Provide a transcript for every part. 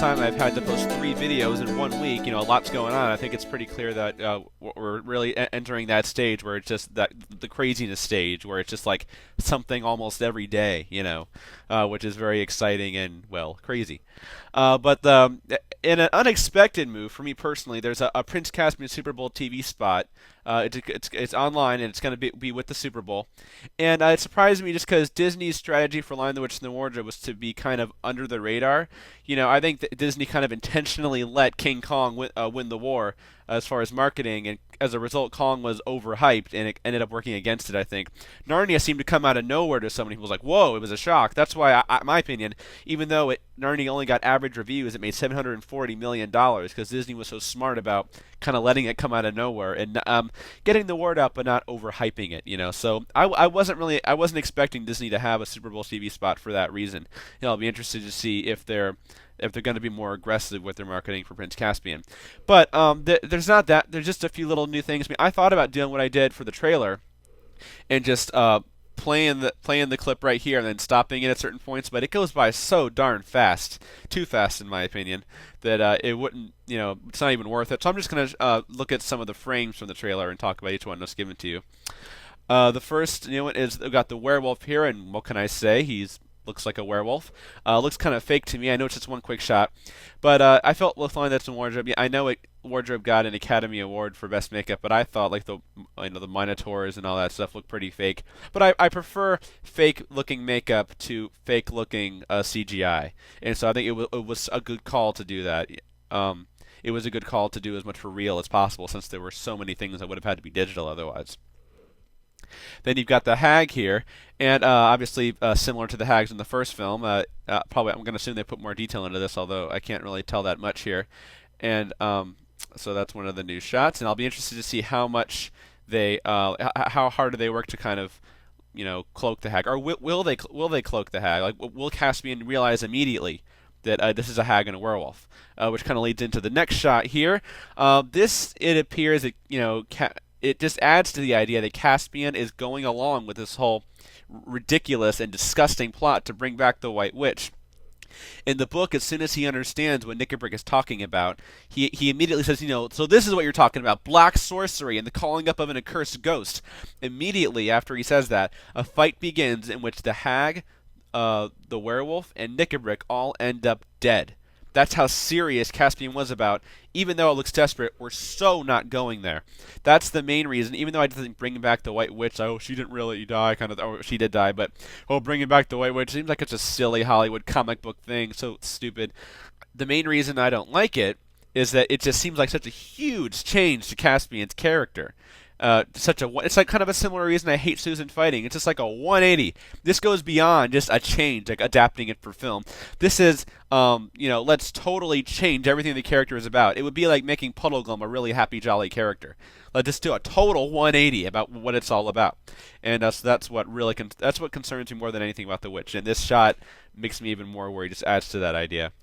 time I've had to post 3 videos in 1 week. A lot's going on. I think it's pretty clear that we're really entering that stage where it's just that the craziness stage where it's just like something almost every day. Which is very exciting and well crazy. But in an unexpected move for me personally, there's a Prince Caspian Super Bowl TV spot. It's online and it's going to be with the Super Bowl, and it surprised me just because Disney's strategy for Lion the Witch and the Wardrobe was to be kind of under the radar. I think that Disney kind of intentionally let King Kong win the war as far as marketing, and as a result, Kong was overhyped, and it ended up working against it. I think Narnia seemed to come out of nowhere to so many people. Like, whoa, it was a shock. That's why, in my opinion, even though Narnia only got average reviews, it made $740 million because Disney was so smart about kind of letting it come out of nowhere and getting the word out, but not overhyping it. So I wasn't expecting Disney to have a Super Bowl TV spot for that reason. I'll be interested to see if they're going to be more aggressive with their marketing for Prince Caspian. But there's not that. There's just a few little new things. I thought about doing what I did for the trailer and just playing the clip right here and then stopping it at certain points, but it goes by so darn fast, too fast in my opinion, that it wouldn't, it's not even worth it. So I'm just gonna look at some of the frames from the trailer and talk about each one that's given to you. The first one is we've got the werewolf here, and what can I say? He's looks like a werewolf. Looks kind of fake to me. I know it's just one quick shot, but I felt with Lion That's in Wardrobe. Yeah, I know Wardrobe got an Academy Award for best makeup, but I thought like the Minotaurs and all that stuff looked pretty fake. But I prefer fake looking makeup to fake looking CGI, and so I think it was a good call to do that. It was a good call to do as much for real as possible, since there were so many things that would have had to be digital otherwise. Then you've got the hag here, and obviously similar to the hags in the first film. Probably I'm going to assume they put more detail into this, although I can't really tell that much here. And so that's one of the new shots, and I'll be interested to see how much how hard do they work to kind of cloak the hag, or will they cloak the hag? Like, will Caspian realize immediately that this is a hag and a werewolf, which kind of leads into the next shot here. This, it appears that it just adds to the idea that Caspian is going along with this whole ridiculous and disgusting plot to bring back the White Witch. In the book, as soon as he understands what Nickabrick is talking about, he immediately says, so this is what you're talking about, black sorcery and the calling up of an accursed ghost. Immediately after he says that, a fight begins in which the hag, the werewolf, and Nickabrick all end up dead. That's how serious Caspian was about. Even though it looks desperate, we're so not going there. That's the main reason. Even though I didn't bring back the White Witch, she didn't really die, she did die, but bringing back the White Witch seems like it's a silly Hollywood comic book thing, so stupid. The main reason I don't like it is that it just seems like such a huge change to Caspian's character. It's like kind of a similar reason I hate Susan fighting. It's just like a 180. This goes beyond just a change, like adapting it for film. This is, let's totally change everything the character is about. It would be like making Puddleglum a really happy, jolly character. Let's just do a total 180 about what it's all about. And that's what really that's what concerns me more than anything about the witch. And this shot makes me even more worried. Just adds to that idea.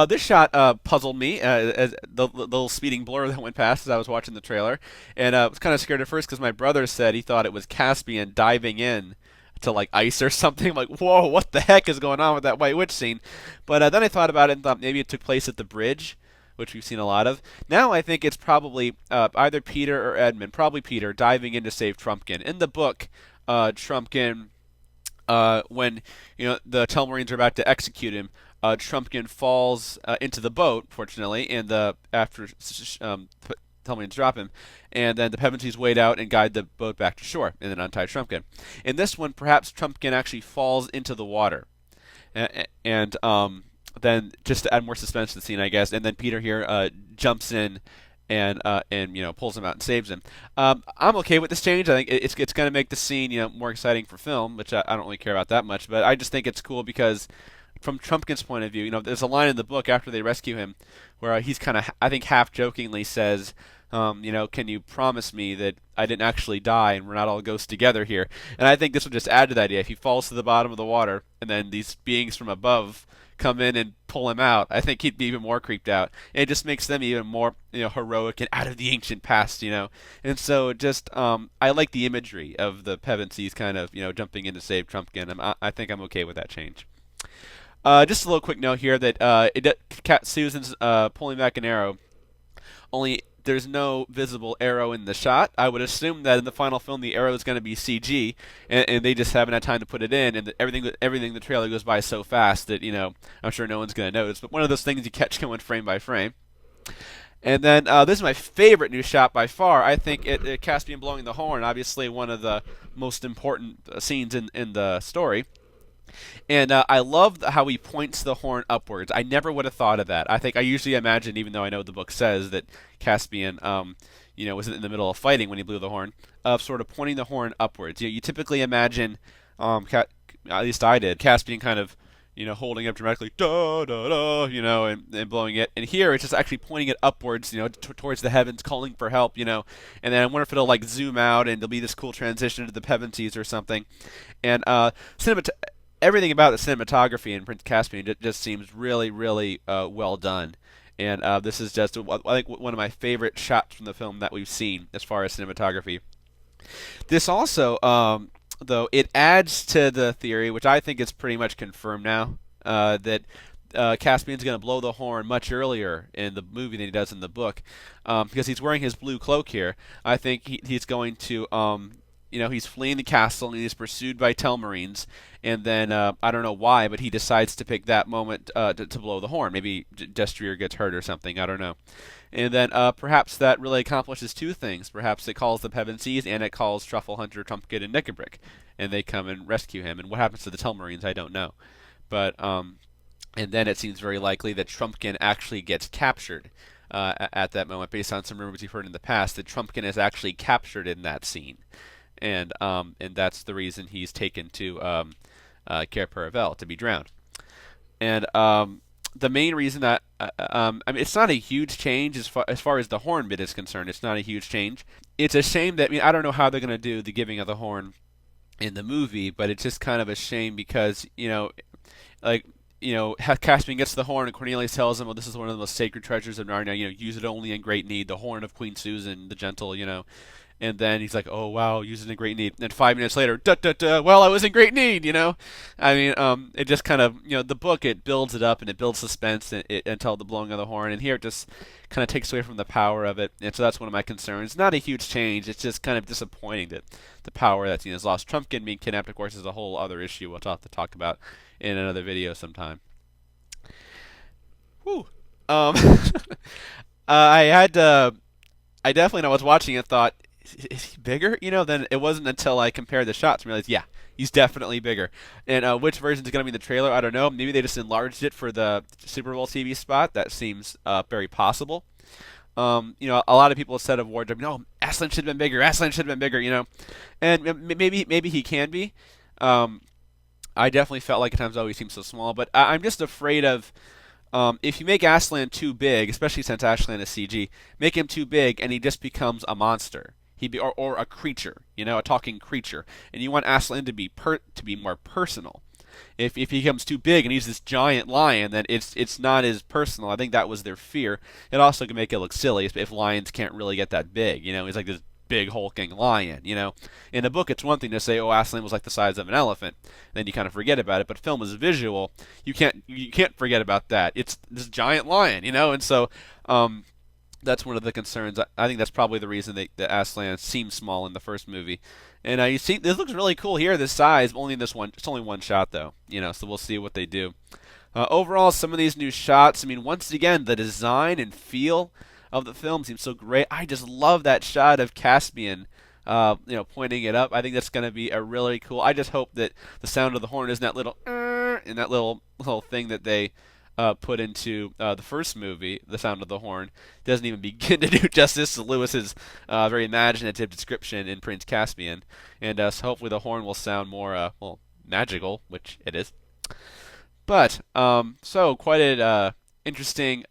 This shot puzzled me, as the little speeding blur that went past as I was watching the trailer, and I was kind of scared at first because my brother said he thought it was Caspian diving in to like ice or something. I'm like, whoa, what the heck is going on with that White Witch scene? But then I thought about it and thought maybe it took place at the bridge, which we've seen a lot of. Now I think it's probably either Peter or Edmund, probably Peter, diving in to save Trumpkin. In the book, Trumpkin, when the Telmarines are about to execute him, Trumpkin falls into the boat, fortunately, and after Telmarines drop him, and then the Pevensies wade out and guide the boat back to shore, and then untie Trumpkin. In this one, perhaps Trumpkin actually falls into the water, and then just to add more suspense to the scene, I guess, and then Peter here jumps in and pulls him out and saves him. I'm okay with this change. I think it's going to make the scene more exciting for film, which I don't really care about that much, but I just think it's cool because from Trumpkin's point of view, there's a line in the book after they rescue him where he's kind of, I think, half jokingly says, can you promise me that I didn't actually die and we're not all ghosts together here? And I think this would just add to that idea. If he falls to the bottom of the water and then these beings from above come in and pull him out, I think he'd be even more creeped out. And it just makes them even more, heroic and out of the ancient past, And so just, I like the imagery of the Pevensies kind of, jumping in to save Trumpkin. I think I'm okay with that change. Just a little quick note here that Susan's pulling back an arrow. Only there's no visible arrow in the shot. I would assume that in the final film the arrow is going to be CG, and they just haven't had time to put it in, and everything the trailer goes by so fast that I'm sure no one's going to notice. But one of those things you catch going frame by frame. And then this is my favorite new shot by far. I think Caspian blowing the horn, obviously one of the most important scenes in the story. And I love how he points the horn upwards. I never would have thought of that. I think I usually imagine, even though I know the book says that Caspian, was in the middle of fighting when he blew the horn, of sort of pointing the horn upwards. You typically imagine, at least I did, Caspian kind of, holding it up dramatically, da da da, and blowing it. And here it's just actually pointing it upwards, towards the heavens, calling for help, And then I wonder if it'll like zoom out and there'll be this cool transition to the Pevensies or something. And everything about the cinematography in Prince Caspian just seems really, really well done. And this is just, I think, one of my favorite shots from the film that we've seen as far as cinematography. This also, though, it adds to the theory, which I think is pretty much confirmed now, that Caspian's going to blow the horn much earlier in the movie than he does in the book, because he's wearing his blue cloak here. I think he's going to, he's fleeing the castle and he's pursued by Telmarines, and then I don't know why, but he decides to pick that moment to blow the horn. Maybe Destrier gets hurt or something. I don't know. And then perhaps that really accomplishes two things. Perhaps it calls the Pevensies and it calls Truffle Hunter, Trumpkin, and Nickabrick, and they come and rescue him. And what happens to the Telmarines, I don't know. But and then it seems very likely that Trumpkin actually gets captured at that moment, based on some rumors you've heard in the past that Trumpkin is actually captured in that scene, and that's the reason he's taken to Cair Paravel to be drowned. And the main reason that I mean, it's not a huge change as far as the horn bit is concerned. It's not a huge change. It's a shame that, I mean, I don't know how they're going to do the giving of the horn in the movie, but it's just kind of a shame because like Caspian gets the horn and Cornelius tells him, "Well, this is one of the most sacred treasures of Narnia. Use it only in great need. The horn of Queen Susan, the gentle, And then he's like, "Oh wow, using in great need." And then 5 minutes later, duh, duh, duh, well, I was in great need. I mean, it just kind of, the book, it builds it up and it builds suspense until the blowing of the horn. And here it just kind of takes away from the power of it. And so that's one of my concerns. Not a huge change. It's just kind of disappointing that the power that's is lost. Trumpkin being kidnapped, of course, is a whole other issue we'll have to talk about in another video sometime. Whew. I had I definitely, when I was watching it, thought, is he bigger? Then it wasn't until I compared the shots and realized, yeah, he's definitely bigger. And which version is going to be in the trailer, I don't know. Maybe they just enlarged it for the Super Bowl TV spot. That seems very possible. A lot of people have said of Wardrobe, no, Aslan should have been bigger. Aslan should have been bigger. And maybe he can be. I definitely felt like at times, oh, he seems so small. But I'm just afraid of. If you make Aslan too big, especially since Aslan is CG, make him too big and he just becomes a monster. Or a creature, a talking creature, and you want Aslan to be more personal. If he becomes too big and he's this giant lion, then it's not as personal. I think that was their fear. It also can make it look silly if lions can't really get that big. He's like this big hulking lion. In a book, it's one thing to say, oh, Aslan was like the size of an elephant, then you kind of forget about it. But film is visual. You can't forget about that. It's this giant lion, and so. That's one of the concerns. I think that's probably the reason that Aslan seems small in the first movie. And you see, this looks really cool here. This size, only in this one. It's only one shot though. So we'll see what they do. Overall, some of these new shots. I mean, once again, the design and feel of the film seems so great. I just love that shot of Caspian, pointing it up. I think that's going to be a really cool. I just hope that the sound of the horn isn't that little, and that little thing that they. Put into the first movie, The Sound of the Horn, doesn't even begin to do justice to Lewis's very imaginative description in Prince Caspian. And so hopefully the horn will sound more, magical, which it is. But, so quite an interesting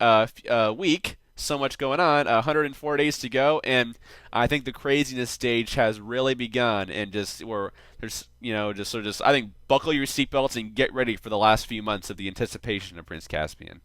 week. So much going on. 104 days to go, and I think the craziness stage has really begun. And I think buckle your seatbelts and get ready for the last few months of the anticipation of Prince Caspian.